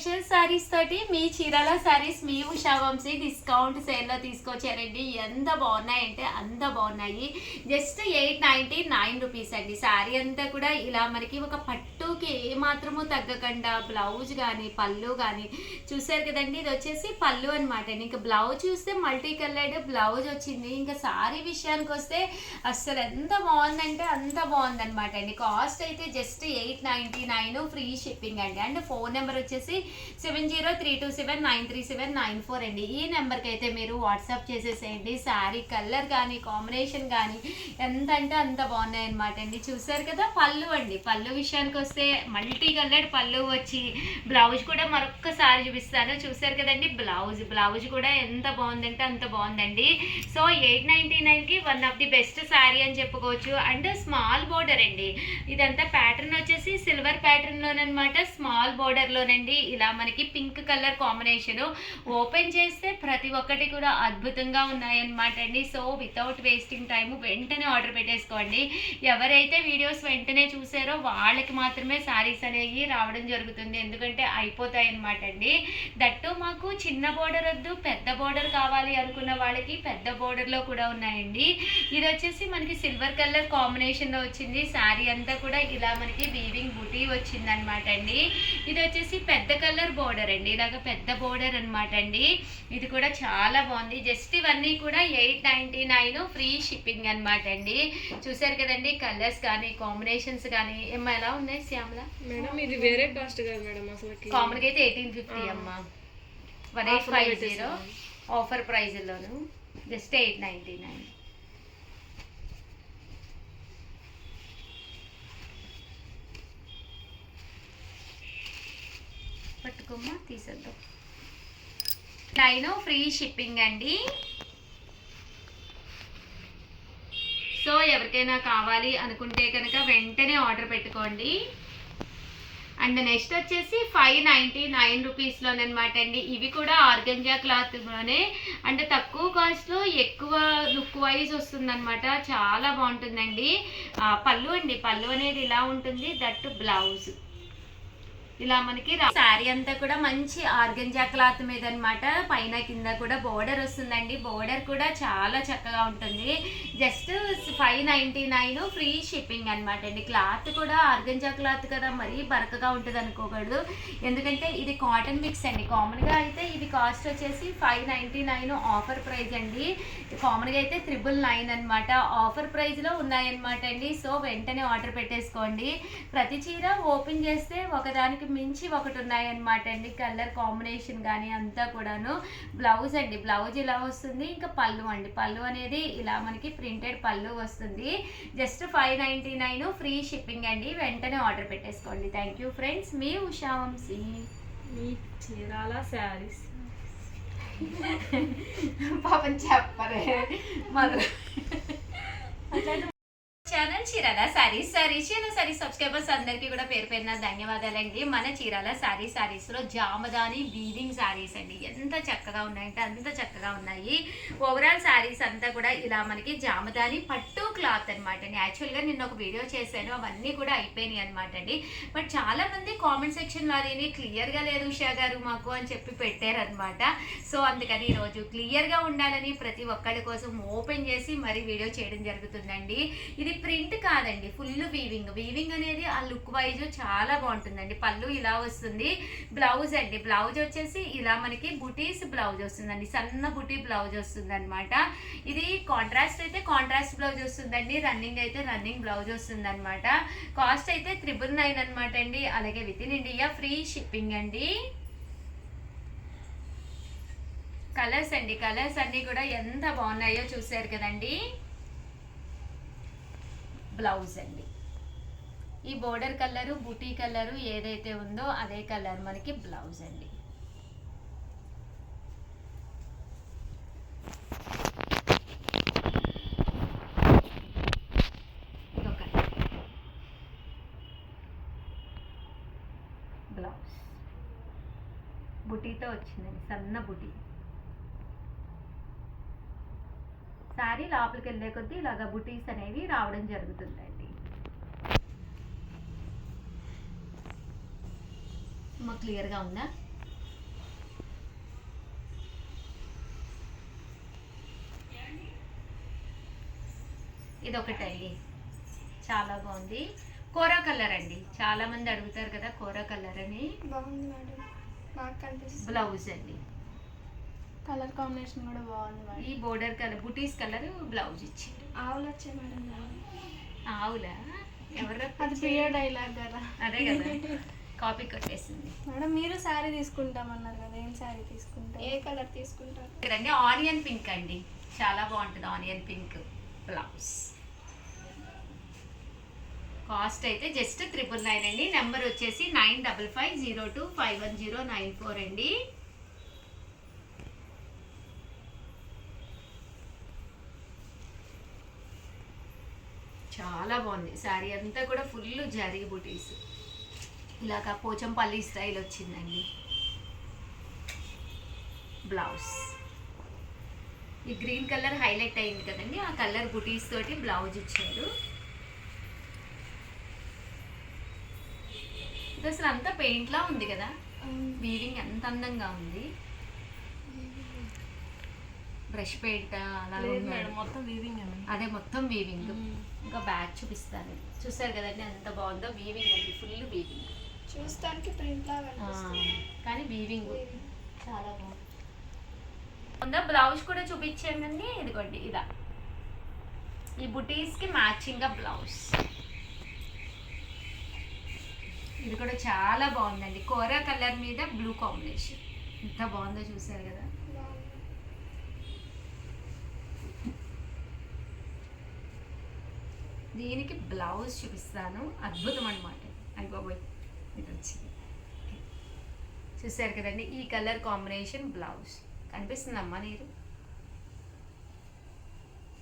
సారీస్ తోటి మీ చీరాల సారీస్ మీ ఉషా వంశీ డిస్కౌంట్ సేల్లో తీసుకొచ్చారండి. ఎంత బాగున్నాయంటే అంత బాగున్నాయి. జస్ట్ 899 రూపీస్ అండి. సారీ అంతా కూడా ఇలా మనకి ఒక పట్టుకి ఏమాత్రము తగ్గకుండా బ్లౌజ్ కానీ పళ్ళు కానీ చూసారు కదండి. ఇది వచ్చేసి పళ్ళు అనమాట అండి. ఇంకా బ్లౌజ్ చూస్తే మల్టీ కలర్డ్ బ్లౌజ్ వచ్చింది. ఇంకా సారీ విషయానికి వస్తే అస్సలు ఎంత బాగుందంటే అంత బాగుందనమాట అండి. కాస్ట్ అయితే జస్ట్ 899 ఫ్రీ షిప్పింగ్ అండి. అండ్ ఫోన్ నెంబర్ వచ్చేసి 7032793794 అండి. ఈ నెంబర్కి అయితే మీరు వాట్సాప్ చేసేసేయండి. శారీ కలర్ కానీ కాంబినేషన్ కానీ ఎంత అంటే అంత బాగున్నాయి అనమాట అండి. చూసారు కదా పళ్ళు అండి. పళ్ళు విషయానికి వస్తే మల్టీ కలర్డ్ పళ్ళు వచ్చి బ్లౌజ్ కూడా మరొక్కసారి చూపిస్తాను. చూసారు కదండి బ్లౌజ్ కూడా ఎంత బాగుందంటే అంత బాగుందండి. సో 899కి one of the best sari అని చెప్పుకోవచ్చు. అండ్ స్మాల్ బోర్డర్ అండి. ఇదంతా ప్యాటర్న్ వచ్చేసి సిల్వర్ ప్యాటర్న్ లోనమాట, స్మాల్ బోర్డర్ లోనండి. ఇలా మనకి పింక్ కలర్ కాంబినేషన్ ఓపెన్ చేస్తే ప్రతి ఒక్కటి కూడా అద్భుతంగా ఉన్నాయన్నమాట అండి. సో వితౌట్ వేస్టింగ్ టైం వెంటనే ఆర్డర్ పెట్టేసుకోండి. ఎవరైతే వీడియోస్ వెంటనే చూసారో వాళ్ళకి మాత్రమే శారీస్ అనేవి రావడం జరుగుతుంది. ఎందుకంటే అయిపోతాయి అనమాట అండి. దట్టు మాకు చిన్న బోర్డర్ వద్దు పెద్ద బోర్డర్ కావాలి అనుకున్న వాళ్ళకి పెద్ద బోర్డర్లో కూడా ఉన్నాయండి. ఇది వచ్చేసి మనకి సిల్వర్ కలర్ కాంబినేషన్లో వచ్చింది. శారీ అంతా కూడా ఇలా మనకి వీవింగ్ బుటీ వచ్చింది అనమాట అండి. ఇది వచ్చేసి పెద్ద కలర్ బోర్డర్ అండి. ఇలాగ పెద్ద బోర్డర్ అనమాట అండి. ఇది కూడా చాలా బాగుంది. జస్ట్ ఇవన్నీ కూడా 899 ఫ్రీ షిప్పింగ్ అనమాట అండి. చూసారు కదండి కలర్స్ కానీ కాంబినేషన్స్ కానీ ఏమో ఎలా ఉన్నాయి శ్యామల మేడం. ఇది వేరే కాస్ట్ కదా మేడం. అసలు కామన్గా అయితే 1850 అమ్మ. 1850 ఆఫర్ ప్రైజ్లోను జస్ట్ 899. పట్టుకోమ్మా తీసేద్దాం. 9 ఫ్రీ షిప్పింగ్ అండి. సో ఎవరికైనా కావాలి అనుకుంటే కనుక వెంటనే ఆర్డర్ పెట్టుకోండి. అండ్ నెక్స్ట్ వచ్చేసి 599 రూపీస్లోనమాట అండి. ఇవి కూడా ఆర్గంజా క్లాత్లోనే అంటే తక్కువ కాస్ట్లో ఎక్కువ లుక్ వైజ్ వస్తుందన్నమాట. చాలా బాగుంటుందండి. పళ్ళు అండి. పళ్ళు అనేది ఇలా ఉంటుంది. దట్ బ్లౌజ్ ఇలా మనకి శారీ అంతా కూడా మంచి ఆర్గంజా క్లాత్ మీద అనమాట. పైన కింద కూడా బోర్డర్ వస్తుందండి. బోర్డర్ కూడా చాలా చక్కగా ఉంటుంది. జస్ట్ 599 ఫ్రీ షిప్పింగ్ అనమాట అండి. క్లాత్ కూడా ఆర్గంజా క్లాత్ కదా మరీ బరకగా ఉంటుంది అనుకోకూడదు. ఎందుకంటే ఇది కాటన్ మిక్స్ అండి. కామన్గా అయితే ఇది కాస్ట్ వచ్చేసి 599 ఆఫర్ ప్రైస్ అండి. కామన్గా అయితే 999 అనమాట. ఆఫర్ ప్రైస్లో ఉన్నాయన్నమాట అండి. సో వెంటనే ఆర్డర్ పెట్టేసుకోండి. ప్రతి చీర ఓపెన్ చేస్తే ఒకదానికి మించి ఒకటి ఉన్నాయన్నమాట అండి. కలర్ కాంబినేషన్ కానీ అంతా కూడాను. బ్లౌజ్ అండి. బ్లౌజ్ ఇలా వస్తుంది. ఇంకా పళ్ళు అండి. పళ్ళు అనేది ఇలా మనకి ప్రింటెడ్ పళ్ళు వస్తుంది. జస్ట్ 599 ఫ్రీ షిప్పింగ్ అండి. వెంటనే ఆర్డర్ పెట్టేసుకోండి. Thank you friends. మీ ఉషా వంశీ. మీ చీరాల శారీస్ పాపం చెప్పరే mother channel Chirala sarees subscribers అందరికీ కూడా పేరు పేరున ధన్యవాదాలండి. మన చీరాల సారీస్లో జామదాని వీవింగ్ సారీస్ అండి. ఎంత చక్కగా ఉన్నాయంటే అంత చక్కగా ఉన్నాయి. ఓవరాల్ సారీస్ అంతా కూడా ఇలా మనకి జామదాని పట్టు క్లాత్ అనమాట అండి. యాక్చువల్గా నిన్న ఒక వీడియో చేశాను, అవన్నీ కూడా అయిపోయినాయి అనమాట అండి. బట్ చాలా మంది కామెంట్ సెక్షన్లో అది క్లియర్గా లేదు ఉషా గారు మాకు అని చెప్పి పెట్టారనమాట. సో అందుకని ఈరోజు క్లియర్గా ఉండాలని ప్రతి ఒక్కరి కోసం ఓపెన్ చేసి మరీ వీడియో చేయడం జరుగుతుందండి. ఇది ప్రింట్ కాదండి, ఫుల్ వీవింగ్ అనేది ఆ లుక్ వైజ్ చాలా బాగుంటుందండి. పళ్ళు ఇలా వస్తుంది. బ్లౌజ్ అండి. బ్లౌజ్ వచ్చేసి ఇలా మనకి బుటీస్ బ్లౌజ్ వస్తుందండి. సన్న బుటీ బ్లౌజ్ వస్తుంది అనమాట. ఇది కాంట్రాస్ట్ అయితే కాంట్రాస్ట్ బ్లౌజ్ వస్తుందండి. రన్నింగ్ అయితే రన్నింగ్ బ్లౌజ్ వస్తుంది అనమాట. కాస్ట్ అయితే 999 అనమాట అండి. అలాగే with in India free shipping అండి. కలర్స్ అండి. కలర్స్ అన్నీ కూడా ఎంత బాగున్నాయో చూసారు కదండి. బ్లౌజ్ అండి. ఈ బోర్డర్ కలరు బుటీ కలరు ఏదైతే ఉందో అదే కలర్ మనకి బ్లౌజ్ అండి. బ్లౌజ్ బుటీతో వచ్చిందండి. సన్న బుటీ. శారీ లోపలికి వెళ్ళే కొద్దీ ఇలాగ బుటీస్ అనేవి రావడం జరుగుతుందండి. క్లియర్గా ఉందా? ఇది ఒకటండి, చాలా బాగుంది. కోరా కలర్ అండి, చాలా మంది అడుగుతారు కదా కోరా కలర్ అని. బాగుంది మేడం, బాగా కనిపిస్తుంది. బ్లౌజ్ అండి, కలర్ కాంబినేషన్ కూడా బాగుంది మేడం. ఈ బోర్డర్ కలర్ బుటీస్ కలర్ బ్లౌజ్ ఇచ్చారు. ఆవులు వచ్చాయి మేడం. ఆవులా? ఎవరు? అది ప్రియ డైలాగ్ కదా. అదే కదా, కాపీ కొట్టేసింది. మేడం మీరు శారీ తీసుకుంటామన్నారు కదా, ఏం శారీ తీసుకుంటారు? ఏ కలర్ తీసుకుంటారు? ఇక్కడండి ఆనియన్ పింక్ అండి, చాలా బాగుంటుంది ఆనియన్ పింక్ బ్లౌజ్. కాస్ట్ అయితే జస్ట్ 999 అండి. నెంబర్ వచ్చేసి 9550251094 అండి. చాలా బాగుంది శారీ అంతా కూడా, ఫుల్ జరీ బుటీస్, ఇలాగా పోచంపల్లి స్టైల్ వచ్చిందండి. బ్లౌజ్ ఈ గ్రీన్ కలర్ హైలైట్ అయింది కదండి, ఆ కలర్ బుటీస్ తోటి బ్లౌజ్ ఇచ్చారు. ఇది అసలు అంతా పెయింట్ లా ఉంది కదా, వీవింగ్ ఎంత అందంగా ఉంది. బ్రష్ పెయింట్ అలా మొత్తం వీవింగ్. అదే మొత్తం వీవింగ్. ఇంకా బ్యాక్ చూపిస్తాను, చూసారు కదండి ఎంత బాగుందో. వీవింగ్ అండి, ఫుల్ వీవింగ్. చూస్తానికి ప్రింట్ లాగా కానీ వీవింగ్ చాలా బాగుంది. బ్లౌజ్ కూడా చూపించానండి, ఇదిగోండి ఇదా, ఈ బుటీస్ కి మ్యాచింగ్ గా బ్లౌజ్. ఇది కూడా చాలా బాగుందండి, కోరా కలర్ మీద బ్లూ కాంబినేషన్, ఎంత బాగుందో చూసారు కదా. దీనికి బ్లౌజ్ చూపిస్తాను, అద్భుతం అనమాట. అయిపోయి ఇది వచ్చింది, చూసారు కదండి, ఈ కలర్ కాంబినేషన్ బ్లౌజ్ కనిపిస్తుందమ్మా నీరు,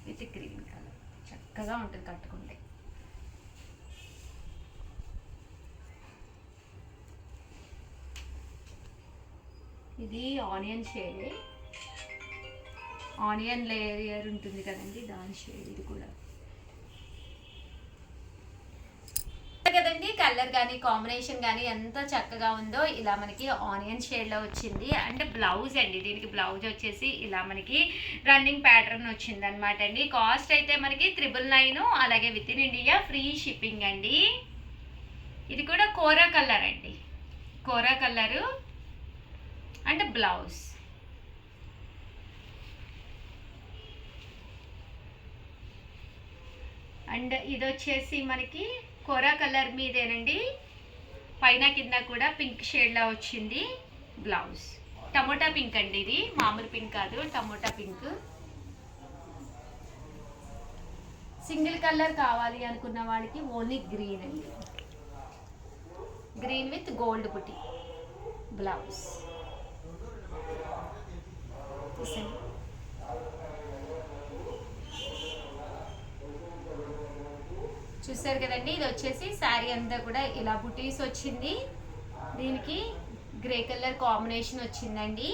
విత్ గ్రీన్ కలర్, చక్కగా ఉంటుంది కట్టుకుంటే. ఇది ఆనియన్ షేడ్, ఆనియన్ లేయర్ ఉంటుంది కదండి, దాని షేడ్ ఇది కూడా కదండి. కలర్ కానీ కాంబినేషన్ కానీ ఎంత చక్కగా ఉందో. ఇలా మనకి ఆనియన్ షేడ్ లో వచ్చింది. అండ్ బ్లౌజ్ అండి, దీనికి బ్లౌజ్ వచ్చేసి ఇలా మనకి రన్నింగ్ ప్యాటర్న్ వచ్చింది అనమాట అండి. కాస్ట్ అయితే మనకి 999, అలాగే with in India free shipping అండి. ఇది కూడా కోరా కలర్ అండి, కోరా కలరు అండ్ బ్లౌజ్. అండ్ ఇది వచ్చేసి మనకి కోరా కలర్ మీదేనండి, పైన కింద కూడా పింక్ షేడ్లా వచ్చింది బ్లౌజ్. టమోటా పింక్ అండి, ఇది మామూలు పింక్ కాదు, టమోటా పింక్. సింగిల్ కలర్ కావాలి అనుకున్న వాళ్ళకి ఓన్లీ గ్రీన్ అండి, green with gold buti blouse. చూసారు కదండి, ఇది వచ్చేసి శారీ అంతా కూడా ఇలా బుటీస్ వచ్చింది. దీనికి గ్రే కలర్ కాంబినేషన్ వచ్చిందండి.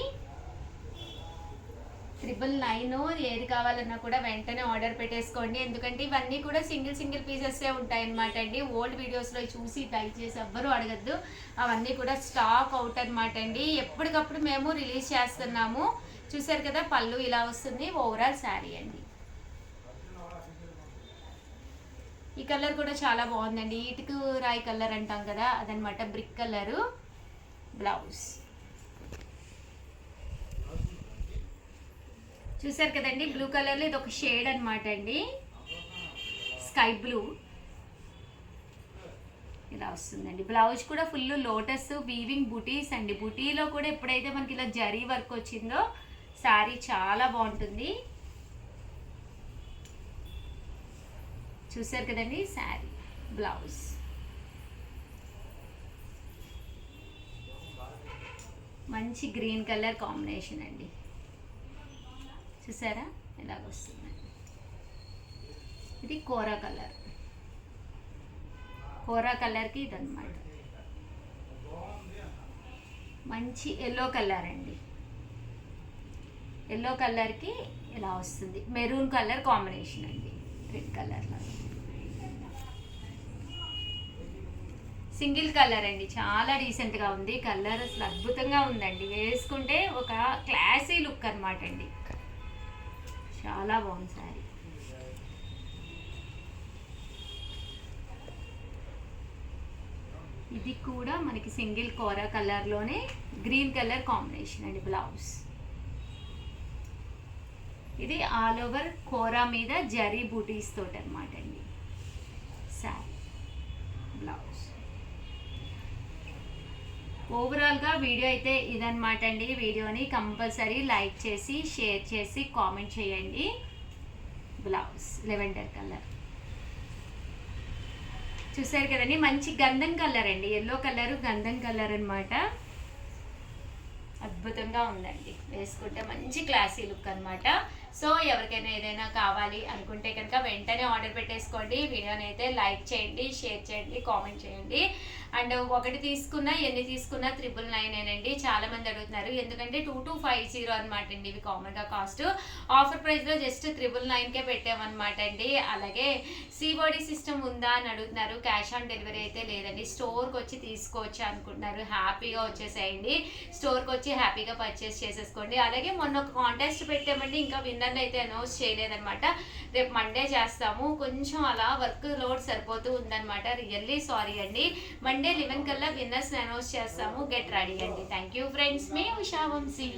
999, ఏది కావాలన్నా కూడా వెంటనే ఆర్డర్ పెట్టేసుకోండి. ఎందుకంటే ఇవన్నీ కూడా సింగిల్ పీసెస్సే ఉంటాయి అన్నమాట అండి. ఓల్డ్ వీడియోస్లో చూసి దయచేసి ఎవ్వరూ అడగద్దు, అవన్నీ కూడా స్టాక్ అవుట్ అనమాట అండి. ఎప్పటికప్పుడు మేము రిలీజ్ చేస్తున్నాము. చూసారు కదా, పళ్ళు ఇలా వస్తుంది, ఓవరాల్ శారీ అండి. ఈ కలర్ కూడా చాలా బాగుందండి, ఇటుకు రాయి కలర్ అంటాం కదా అదనమాట, బ్రిక్ కలరు బ్లౌజ్. చూసారు కదండి, బ్లూ కలర్లో ఇది ఒక షేడ్ అనమాట అండి, స్కై బ్లూ ఇలా వస్తుందండి. బ్లౌజ్ కూడా ఫుల్ లోటస్ వీవింగ్ బుటీస్ అండి. బుటీలో కూడా ఎప్పుడైతే మనకి ఇలా జరీ వర్క్ వచ్చిందో శారీ చాలా బాగుంటుంది. చూసారు కదండి, శారీ బ్లౌజ్. మంచి గ్రీన్ కలర్ కాంబినేషన్ అండి, చూసారా ఇలాగ వస్తుందండి. ఇది కోరా కలర్, కోరా కలర్కి ఇదన్నమాట. మంచి ఎల్లో కలర్ అండి, ఎల్లో కలర్కి ఇలా వస్తుంది. మెరూన్ కలర్ కాంబినేషన్ అండి, రెడ్ కలర్లో. సింగిల్ కలర్ అండి, చాలా డీసెంట్గా ఉంది కలర్, అసలు అద్భుతంగా ఉందండి. వేసుకుంటే ఒక క్లాసీ లుక్ అనమాట అండి, చాలా బాగుంది శారీ. ఇది కూడా మనకి సింగిల్ కోరా కలర్లోనే గ్రీన్ కలర్ కాంబినేషన్ అండి బ్లౌజ్. ఇది ఆల్ ఓవర్ కోరా మీద జరీ బూటీస్ తోటి అనమాట అండి శారీ బ్లౌజ్. ఓవరాల్గా వీడియో అయితే ఇదనమాట అండి. వీడియోని కంపల్సరీ లైక్ చేసి షేర్ చేసి కామెంట్ చేయండి. బ్లౌజ్ లెవెండర్ కలర్ చూసారు కదండి, మంచి గంధం కలర్ అండి, ఎల్లో కలర్ గంధం కలర్ అనమాట. అద్భుతంగా ఉందండి, వేసుకుంటే మంచి క్లాసీ లుక్ అనమాట. సో ఎవరికైనా ఏదైనా కావాలి అనుకుంటే కనుక వెంటనే ఆర్డర్ పెట్టేసుకోండి. వీడియోని అయితే లైక్ చేయండి, షేర్ చేయండి, కామెంట్ చేయండి. అండ్ ఒకటి తీసుకున్నా ఎన్ని తీసుకున్నా 999 అండి. చాలా మంది అడుగుతున్నారు, ఎందుకంటే 2250 అనమాట అండి ఇవి కామన్గా కాస్ట్. ఆఫర్ ప్రైస్లో జస్ట్ 999కే పెట్టామన్నమాట అండి. అలాగే సిఓడి సిస్టమ్ ఉందా అని అడుగుతున్నారు. క్యాష్ ఆన్ డెలివరీ అయితే లేదండి. స్టోర్కి వచ్చి తీసుకోవచ్చు అనుకుంటున్నారు, హ్యాపీగా వచ్చేసేయండి. స్టోర్కి వచ్చి హ్యాపీగా పర్చేస్ చేసేసుకోండి. అలాగే మొన్న ఒక కాంటెస్ట్ పెట్టామండి, ఇంకా విన్నర్ని అయితే అనౌన్స్ చేయలేదన్నమాట. రేపు మండే చేస్తాము. కొంచెం అలా వర్క్ లోడ్ సరిపోతూ ఉందన్నమాట. రియల్లీ సారీ అండి. మండే 11 కల్లా విన్నర్స్ని అనౌన్స్ చేస్తాము. గెట్ రెడీ అండి. Thank you friends. మీ ఉషా వంశీ.